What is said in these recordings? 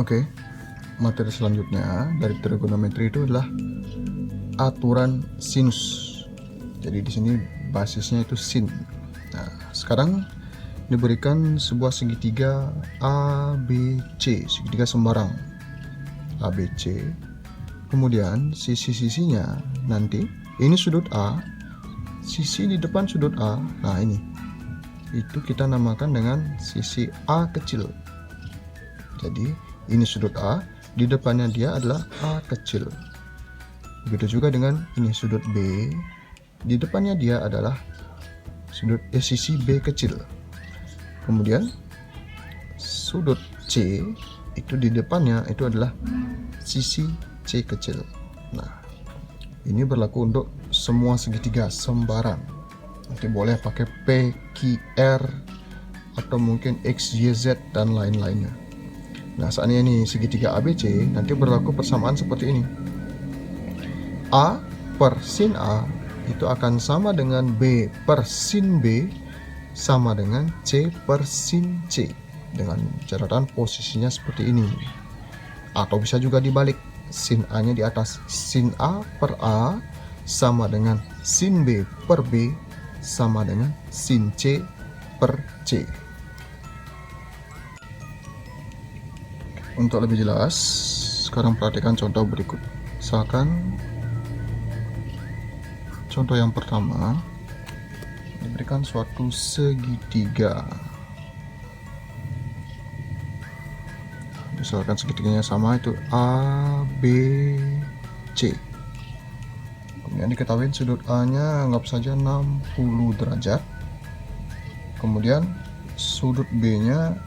Oke, materi selanjutnya dari trigonometri itu adalah aturan sinus. Jadi di sini basisnya itu sin. Nah, sekarang diberikan sebuah segitiga ABC, segitiga sembarang ABC. Kemudian sisi-sisinya nanti ini sudut A, sisi di depan sudut A. Nah, ini itu kita namakan dengan sisi A kecil. Jadi ini sudut A, di depannya dia adalah A kecil. Begitu juga dengan ini sudut B, di depannya dia adalah sisi B kecil. Kemudian sudut C itu di depannya itu adalah sisi C kecil. Nah, ini berlaku untuk semua segitiga sembarang. Nanti boleh pakai P, Q, R, atau mungkin X, Y, Z dan lain-lainnya. Nah, saatnya ini segitiga ABC, nanti berlaku persamaan seperti ini. A per sin A itu akan sama dengan B per sin B sama dengan C per sin C, dengan catatan posisinya seperti ini. Atau bisa juga dibalik, sin A nya di atas. Sin A per A sama dengan sin B per B sama dengan sin C per C. Untuk lebih jelas, sekarang perhatikan contoh berikut. Misalkan contoh yang pertama, diberikan suatu segitiga. Misalkan segitiganya sama, itu A, B, C. Kemudian diketahui sudut A nya anggap saja 60 derajat. Kemudian sudut B nya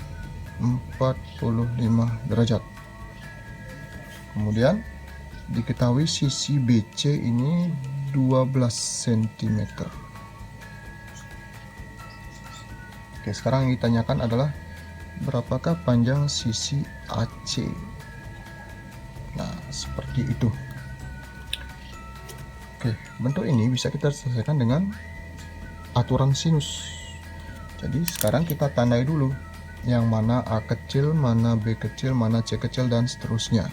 45 derajat. Kemudian diketahui sisi BC ini 12 cm. Oke, sekarang yang ditanyakan adalah berapakah panjang sisi AC. Nah, seperti itu. Oke, bentuk ini bisa kita selesaikan dengan aturan sinus. Jadi sekarang kita tandai dulu yang mana A kecil, mana B kecil, mana C kecil, dan seterusnya.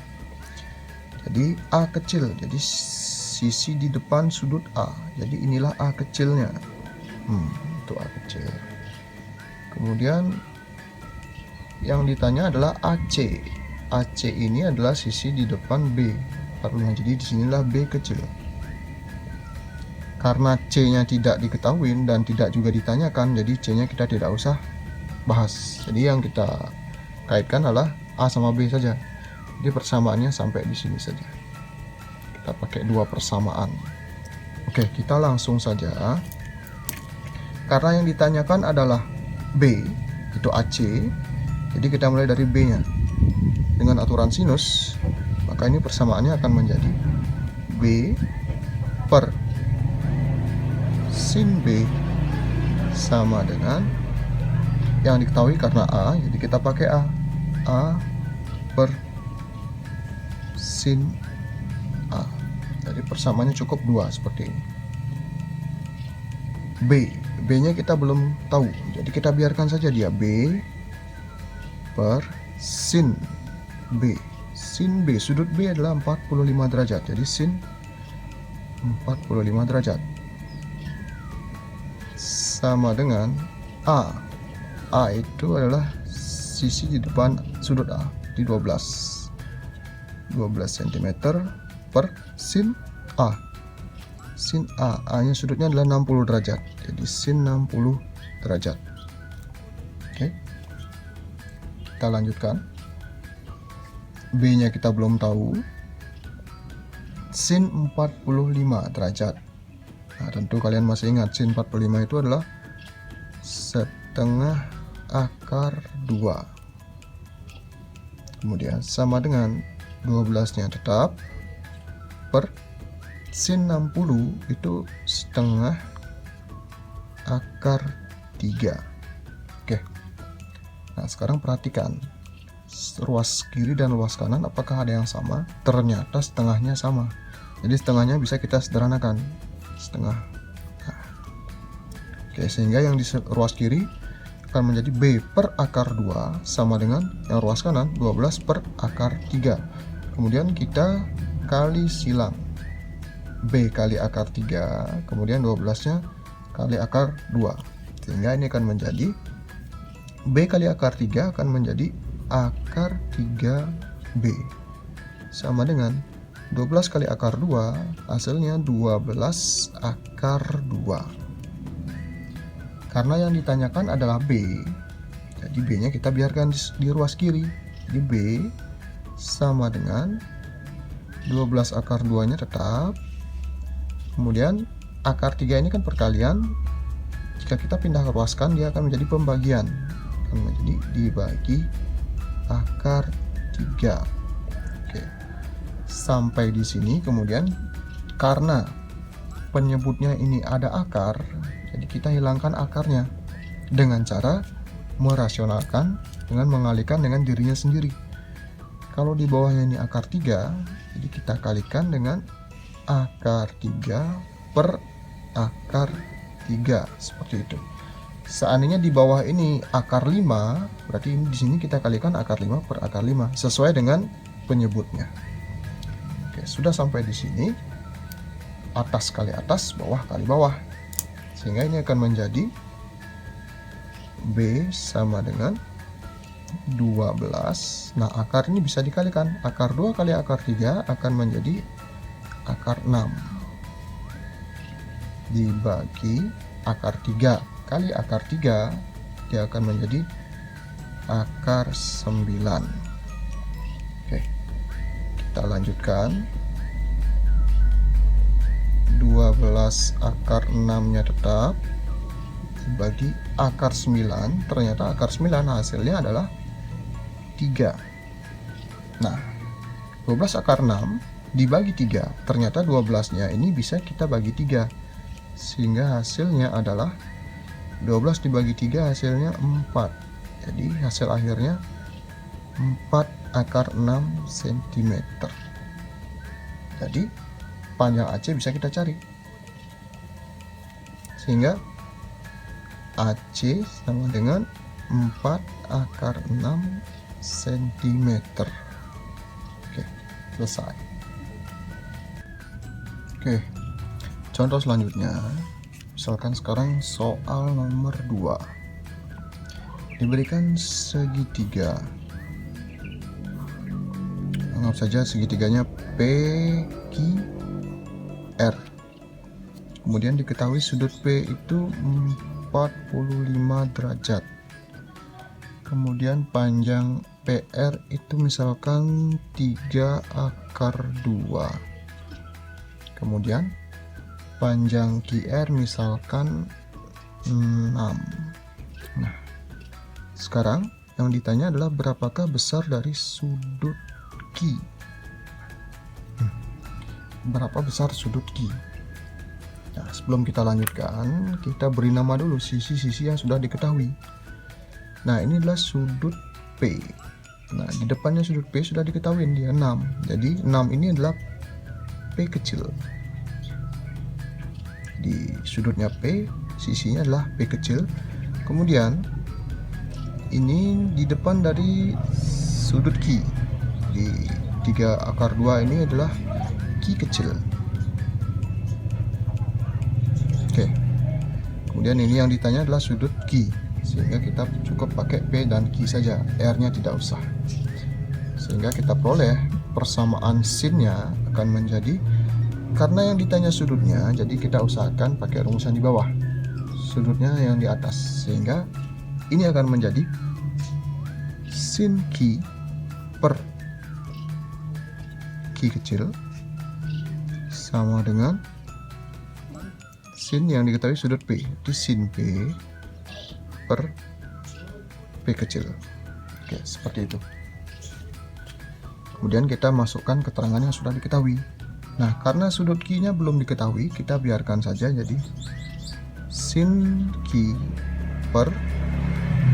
Jadi A kecil, jadi sisi di depan sudut A, jadi inilah A kecilnya. Itu A kecil. Kemudian yang ditanya adalah AC. AC ini adalah sisi di depan B, jadi disinilah B kecil. Karena C-nya tidak diketahui dan tidak juga ditanyakan, jadi C-nya kita tidak usah bahas. Jadi yang kita kaitkan adalah A sama B saja. Jadi persamaannya sampai di sini saja. Kita pakai dua persamaan. Oke, kita langsung saja. Karena yang ditanyakan adalah B, itu AC. Jadi kita mulai dari B-nya. Dengan aturan sinus, maka ini persamaannya akan menjadi B per sin B sama dengan yang diketahui karena A, jadi kita pakai A per sin A. Jadi persamaannya cukup 2 seperti ini. B nya kita belum tahu, jadi kita biarkan saja dia B per sin B. Sin B, sudut B adalah 45 derajat, jadi sin 45 derajat sama dengan A itu adalah sisi di depan sudut A, di 12 cm per sin A. Sin A nya sudutnya adalah 60 derajat, jadi sin 60 derajat. Oke, kita lanjutkan. B nya kita belum tahu, sin 45 derajat. Nah, tentu kalian masih ingat sin 45 itu adalah setengah akar 2. Kemudian sama dengan 12 nya tetap per sin 60 itu setengah akar 3. Oke. Nah, sekarang perhatikan ruas kiri dan ruas kanan apakah ada yang sama? Ternyata setengahnya sama. Jadi setengahnya bisa kita sederhanakan. Setengah. Nah. Oke, sehingga yang di ruas kiri akan menjadi B per akar 2 sama dengan yang ruas kanan 12 per akar 3. Kemudian kita kali silang B kali akar 3, kemudian 12-nya kali akar 2. Sehingga ini akan menjadi B kali akar 3 akan menjadi akar 3B. Sama dengan 12 kali akar 2, hasilnya 12 akar 2. Karena yang ditanyakan adalah B, jadi B-nya kita biarkan di ruas kiri. Jadi B sama dengan 12 akar 2-nya tetap. Kemudian akar 3 ini kan perkalian. Jika kita pindah ke ruaskan, dia akan menjadi pembagian. Akan menjadi dibagi akar 3. Oke. Sampai di sini, kemudian karena penyebutnya ini ada akar, jadi kita hilangkan akarnya dengan cara merasionalkan dengan mengalihkan dengan dirinya sendiri. Kalau di bawahnya ini akar 3, jadi kita kalikan dengan akar 3 per akar 3 seperti itu. Seandainya di bawah ini akar 5, berarti di sini kita kalikan akar 5 per akar 5 sesuai dengan penyebutnya. Oke, sudah sampai di sini. Atas kali atas, bawah kali bawah. Sehingga ini akan menjadi B sama dengan 12. Nah, akar ini bisa dikalikan. Akar 2 kali akar 3 akan menjadi akar 6. Dibagi akar 3 kali akar 3, dia akan menjadi akar 9. Oke, kita lanjutkan. 12 akar 6-nya tetap dibagi akar 9, ternyata akar 9 hasilnya adalah 3. Nah, 12 akar 6 dibagi 3, ternyata 12-nya ini bisa kita bagi 3, sehingga hasilnya adalah 12 dibagi 3 hasilnya 4. Jadi hasil akhirnya 4 akar 6 cm. Jadi panjang AC bisa kita cari, sehingga AC sama dengan 4 akar 6 cm. Oke, selesai. Oke, contoh selanjutnya, misalkan sekarang soal nomor 2. Diberikan segitiga, anggap saja segitiganya PQR. Kemudian diketahui sudut P itu 45 derajat. Kemudian panjang PR itu misalkan 3 akar 2. Kemudian panjang QR misalkan 6. Nah, sekarang yang ditanya adalah berapakah besar dari sudut Q. Berapa besar sudut Q? Nah, sebelum kita lanjutkan, kita beri nama dulu sisi-sisi yang sudah diketahui. Nah, ini adalah sudut P. Nah, di depannya sudut P sudah diketahui, dia 6. Jadi 6 ini adalah P kecil. Di sudutnya P, sisinya adalah P kecil. Kemudian ini di depan dari sudut Q. Di 3 akar 2 ini adalah Q kecil. Oke. Kemudian ini yang ditanya adalah sudut Q, sehingga kita cukup pakai P dan Q saja, R-nya tidak usah. Sehingga kita peroleh persamaan sin-nya akan menjadi, karena yang ditanya sudutnya, jadi kita usahakan pakai rumusan di bawah, sudutnya yang di atas, sehingga ini akan menjadi sin Q per Q kecil sama dengan sin yang diketahui sudut P, itu sin P per P kecil. Oke, seperti itu. Kemudian kita masukkan keterangan yang sudah diketahui. Nah, karena sudut Q-nya belum diketahui, kita biarkan saja jadi sin Q per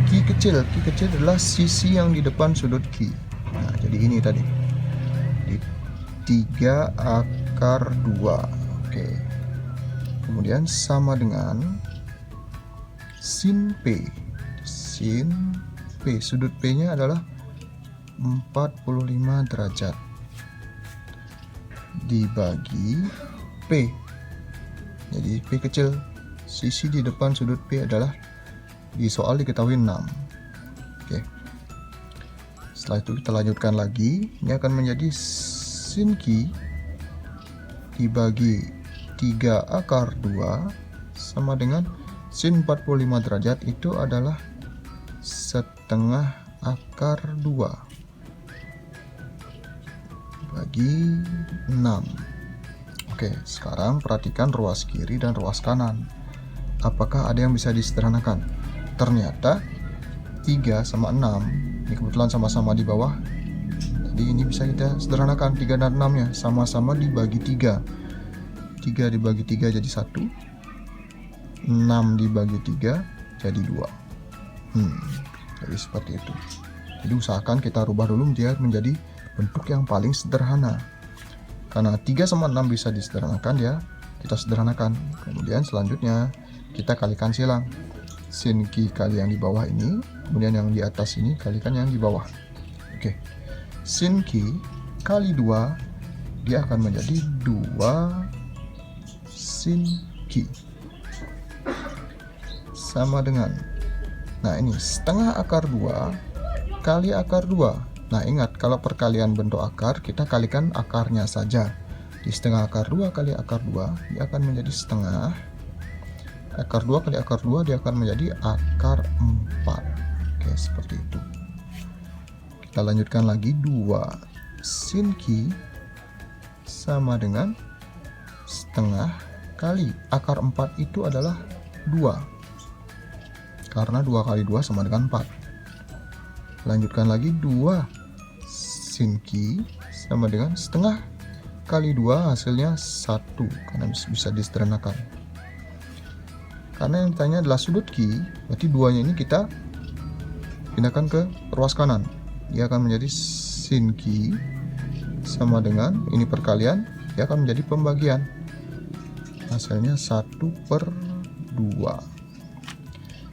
Q kecil. Q kecil adalah sisi yang di depan sudut Q. Nah, jadi ini tadi. Di 3 akar 2. Oke. Kemudian sama dengan sin P. sin P. Sudut P-nya adalah 45 derajat dibagi P. Jadi P kecil, sisi di depan sudut P adalah di soal diketahui 6. Oke. Setelah itu kita lanjutkan lagi. Ini akan menjadi sin Q dibagi 3 akar 2 sama dengan sin 45 derajat itu adalah setengah akar 2 bagi 6. Oke, sekarang perhatikan ruas kiri dan ruas kanan. Apakah ada yang bisa disederhanakan? Ternyata 3 sama 6, ini kebetulan sama-sama di bawah. Jadi ini bisa kita sederhanakan, 3 dan 6 nya sama-sama dibagi 3. 3 dibagi 3 jadi 1. 6 dibagi 3 jadi 2. Jadi seperti itu. Jadi usahakan kita rubah dulu dia menjadi bentuk yang paling sederhana. Karena 3 sama 6 bisa disederhanakan ya, kita sederhanakan. Kemudian selanjutnya kita kalikan silang. Sin Q kali yang di bawah ini, kemudian yang di atas ini kalikan yang di bawah. Oke. Sin Q kali 2 dia akan menjadi 2 sin Q. Sama dengan, nah ini setengah akar 2 kali akar 2. Nah ingat, kalau perkalian bentuk akar, kita kalikan akarnya saja. Di setengah akar 2 kali akar 2, dia akan menjadi setengah. Akar 2 kali akar 2, dia akan menjadi akar 4. Oke, seperti itu. Kita lanjutkan lagi, 2 sin Q sama dengan setengah kali akar 4 itu adalah 2. Karena 2 kali 2 sama dengan 4. Lanjutkan lagi, 2 sin Q sama dengan setengah kali 2 hasilnya 1, karena bisa disederhanakan. Karena yang ditanya adalah sudut Q, berarti 2-nya ini kita pindahkan ke ruas kanan. Dia akan menjadi sin Q sama dengan, ini perkalian, dia akan menjadi pembagian. Hasilnya 1/2.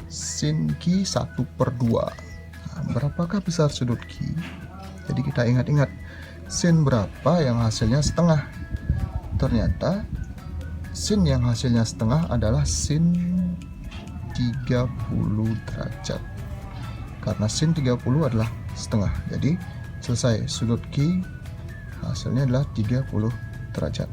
Sin Q 1/2. Nah, berapakah besar sudut Q? Jadi kita ingat-ingat, sin berapa yang hasilnya setengah? Ternyata sin yang hasilnya setengah adalah sin 30 derajat. Karena sin 30 adalah setengah. Jadi selesai, sudut Q hasilnya adalah 30 derajat.